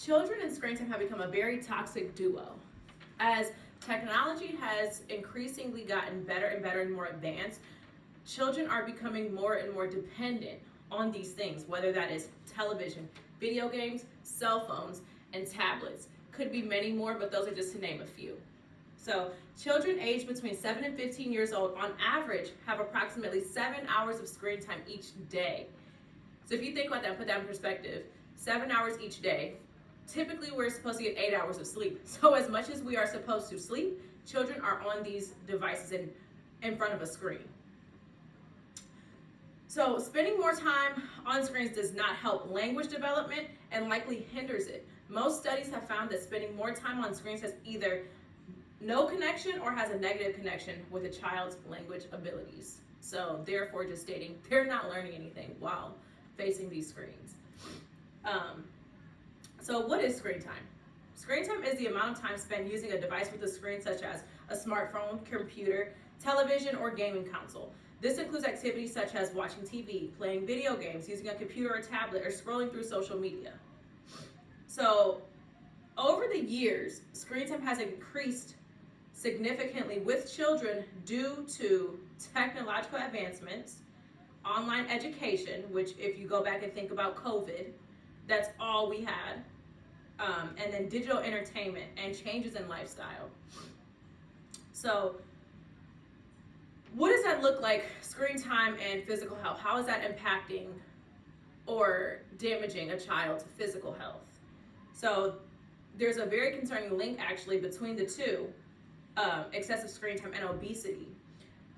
Children and screen time have become a very toxic duo. As technology has increasingly gotten better and better and more advanced, children are becoming more and more dependent on these things, whether that is television, video games, cell phones, and tablets. Could be many more, but those are just to name a few. So, children aged between 7 and 15 years old, on average, have approximately 7 hours of screen time each day. So, if you think about that and put that in perspective, 7 hours each day, typically we're supposed to get 8 hours of sleep. So, as much as we are supposed to sleep, children are on these devices and in front of a screen. So, spending more time on screens does not help language development and likely hinders it. Most studies have found that spending more time on screens has either no connection or has a negative connection with a child's language abilities. So, therefore, just stating they're not learning anything while facing these screens. So, what is screen time? Screen time is the amount of time spent using a device with a screen, such as a smartphone, computer, television, or gaming console. This includes activities such as watching TV, playing video games, using a computer or tablet, or scrolling through social media. So, over the years, screen time has increased significantly with children due to technological advancements, online education, which if you go back and think about COVID, that's all we had, and then digital entertainment and changes in lifestyle. So, what does that look like, screen time and physical health? How is that impacting or damaging a child's physical health? So there's a very concerning link actually between the two, excessive screen time and obesity.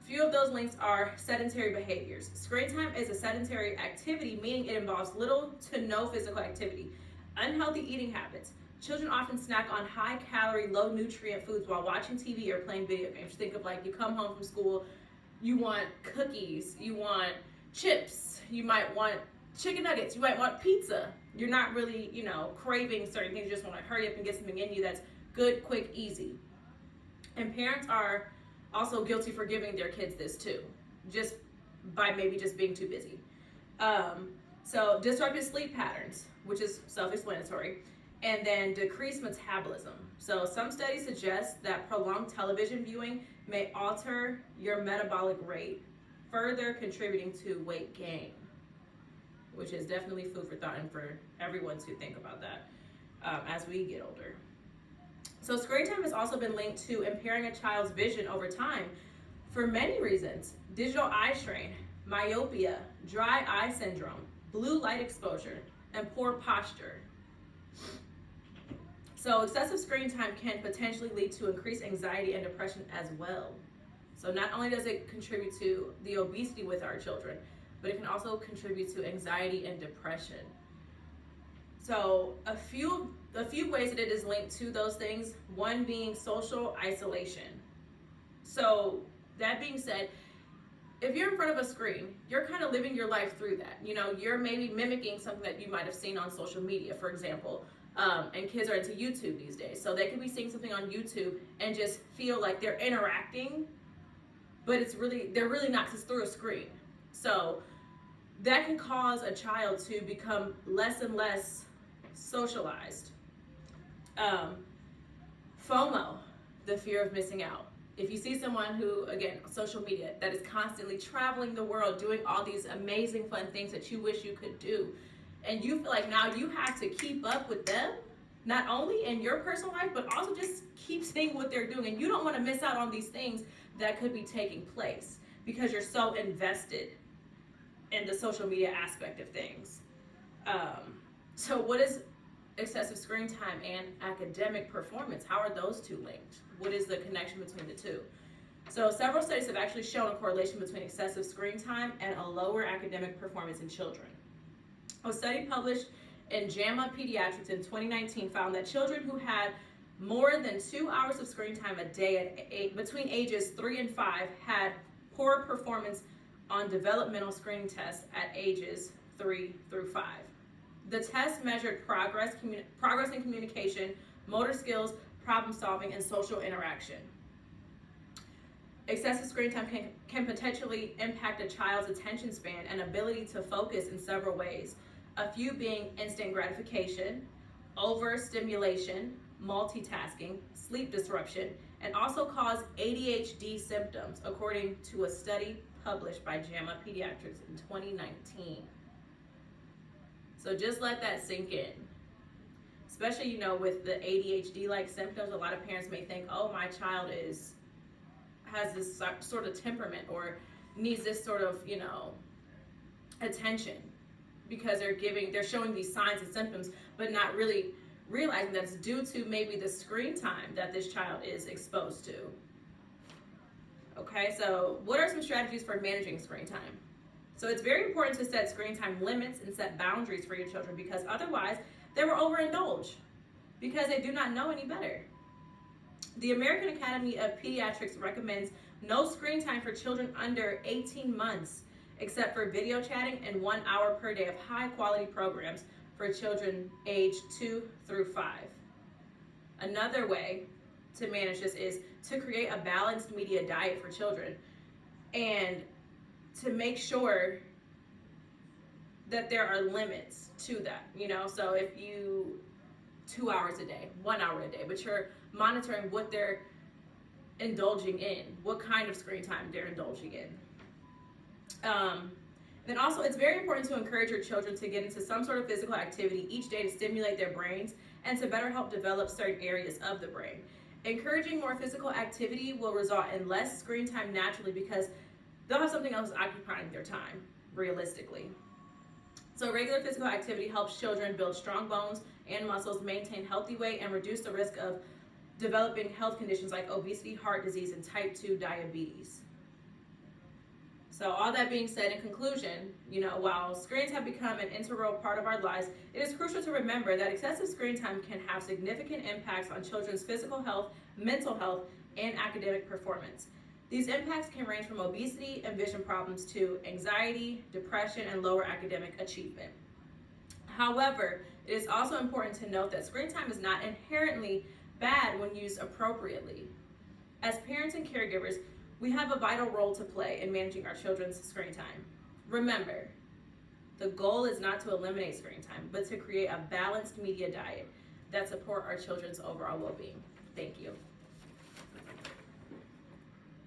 Few of those links are sedentary behaviors. Screen time is a sedentary activity, meaning it involves little to no physical activity. Unhealthy eating habits. Children often snack on high-calorie, low-nutrient foods while watching TV or playing video games. Think of like you come home from school, you want cookies, you want chips, you might want chicken nuggets, you might want pizza. You're not really, craving certain things. You just want to hurry up and get something in you that's good, quick, easy. And parents are also guilty for giving their kids this too, just by maybe just being too busy. So disrupted sleep patterns, which is self-explanatory, and then decreased metabolism. So some studies suggest that prolonged television viewing may alter your metabolic rate, further contributing to weight gain, which is definitely food for thought and for everyone to think about that as we get older. So screen time has also been linked to impairing a child's vision over time for many reasons: digital eye strain, myopia, dry eye syndrome, blue light exposure, and poor posture. So excessive screen time can potentially lead to increased anxiety and depression as well. So not only does it contribute to the obesity with our children, but it can also contribute to anxiety and depression. So a few ways that it is linked to those things, one being social isolation. So that being said, if you're in front of a screen, you're kind of living your life through that. You're maybe mimicking something that you might have seen on social media, for example. And kids are into YouTube these days. So they could be seeing something on YouTube and just feel like they're interacting, but they're really not, 'cause it's through a screen. So that can cause a child to become less and less socialized. FOMO, the fear of missing out. If you see someone who, again, on social media, that is constantly traveling the world, doing all these amazing fun things that you wish you could do, and you feel like now you have to keep up with them, not only in your personal life, but also just keep seeing what they're doing. And you don't want to miss out on these things that could be taking place because you're so invested in the social media aspect of things. So what is excessive screen time and academic performance? How are those two linked? What is the connection between the two? So several studies have actually shown a correlation between excessive screen time and a lower academic performance in children. A study published in JAMA Pediatrics in 2019 found that children who had more than 2 hours of screen time a day between ages 3 and 5 had poor performance on developmental screening tests at ages 3 through 5. The test measured progress in communication, motor skills, problem solving, and social interaction. Excessive screen time can potentially impact a child's attention span and ability to focus in several ways, a few being instant gratification, overstimulation, multitasking, sleep disruption, and also cause ADHD symptoms, according to a study published by JAMA Pediatrics in 2019. So just let that sink in. Especially, with the ADHD-like symptoms, a lot of parents may think, oh, my child has this sort of temperament or needs this sort of, attention, because they're showing these signs and symptoms, but not really realizing that it's due to maybe the screen time that this child is exposed to. Okay, so what are some strategies for managing screen time? So it's very important to set screen time limits and set boundaries for your children, because otherwise they will overindulge because they do not know any better. The American Academy of Pediatrics recommends no screen time for children under 18 months, except for video chatting and 1 hour per day of high quality programs for children aged 2 through 5. Another way to manage this is to create a balanced media diet for children, and to make sure that there are limits to that. So if you 2 hours a day, 1 hour a day, but you're monitoring what they're indulging in, what kind of screen time they're indulging in. Then also, it's very important to encourage your children to get into some sort of physical activity each day to stimulate their brains and to better help develop certain areas of the brain. Encouraging more physical activity will result in less screen time naturally, because they'll have something else occupying their time, realistically. So regular physical activity helps children build strong bones and muscles, maintain healthy weight, and reduce the risk of developing health conditions like obesity, heart disease, and type 2 diabetes. So all that being said, in conclusion, while screens have become an integral part of our lives, it is crucial to remember that excessive screen time can have significant impacts on children's physical health, mental health, and academic performance. These impacts can range from obesity and vision problems to anxiety, depression, and lower academic achievement. However, it is also important to note that screen time is not inherently bad when used appropriately. As parents and caregivers, we have a vital role to play in managing our children's screen time. Remember, the goal is not to eliminate screen time, but to create a balanced media diet that support our children's overall well-being. Thank you.